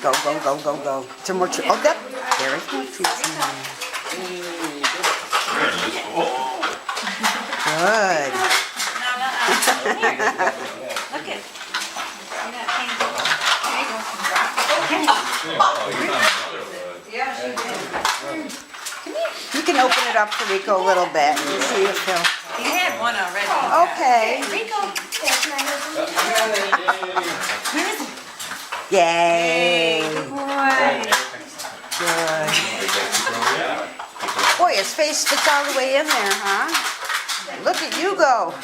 Go, go, go, go, go. Some more treats. Oh, there is more treats in there. Good. Look at. You can open it up for Rico a little bit and see if he'll. He had one already. Okay. Rico. Where is he? Yay. Good boy. Good. Boy, his face fits all the way in there, huh? Look at you go.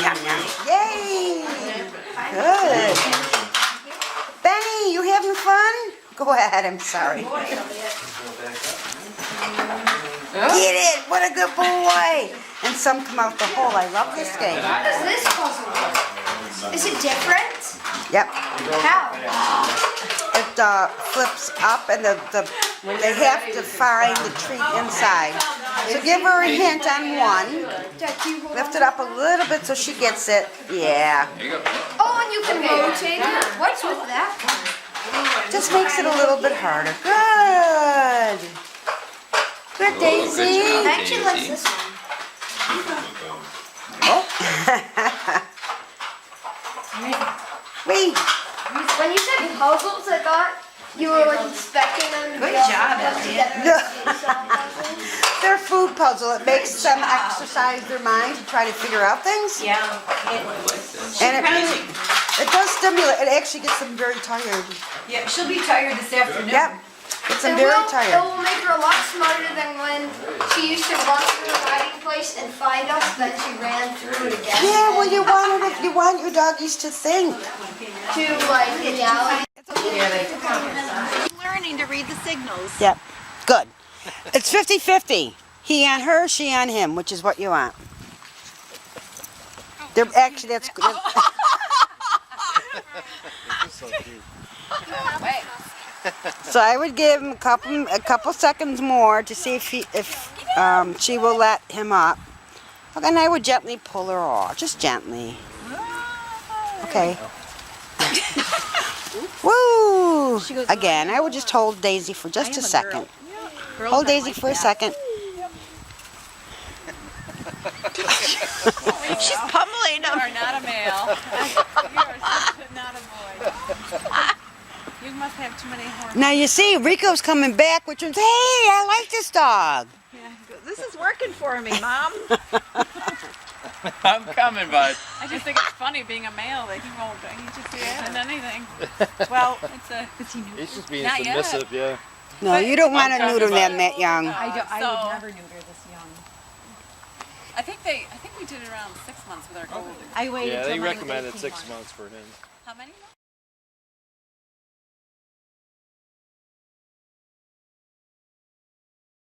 Yum, yum, yum. Yay. Good. Benny, you having fun? Go ahead, I'm sorry. Get it! What a good boy! And some come out the hole. I love this game. How does this puzzle work? Is it different? Yep. How? It flips up and they have to find the treat inside. So give her a hint on one. Lift it up a little bit so she gets it. Yeah. Oh, and you can rotate it. What's with that one? Just makes it a little bit harder. Good. Good, Daisy. I actually like this one. Oh. Wait. When you said puzzles, I thought you were like expecting them to be Good job, Elliot. Their food puzzle. It makes them exercise their mind to try to figure out things. Yeah. And it does stimulate. It actually gets them very tired. Yeah, she'll be tired this afternoon. Yep. Gets them It very will tired. make her a lot smarter than when she used to run through the hiding place and find us, then she ran through it again. Yeah, well, you want your doggies to think. To like reality. Learning to read the signals. Yep. Good. It's 50-50. He on her, she on him, which is what you want. They're actually that's good. So I would give him a couple seconds more to see if she will let him up. Okay, and I would gently pull her off, just gently. Okay. Woo! Again, I would just hold Daisy for just a second. Hold Daisy for a second. She's pummeling him. You are not a male. You are not a boy. You must have too many hormones. Now you see, Rico's coming back, which means, hey, I like this dog. Yeah, this is working for me, Mom. I'm coming, bud. I just think it's funny being a male that he won't. He just isn't anything. Well, it's He's just being Not yet. submissive, yeah. No, you don't want to I'm neuter coming them that young. I would never neuter this young. I think we did it around 6 months with our golden. I waited Yeah, till they mine was recommended 18 6 months. months for him. How many?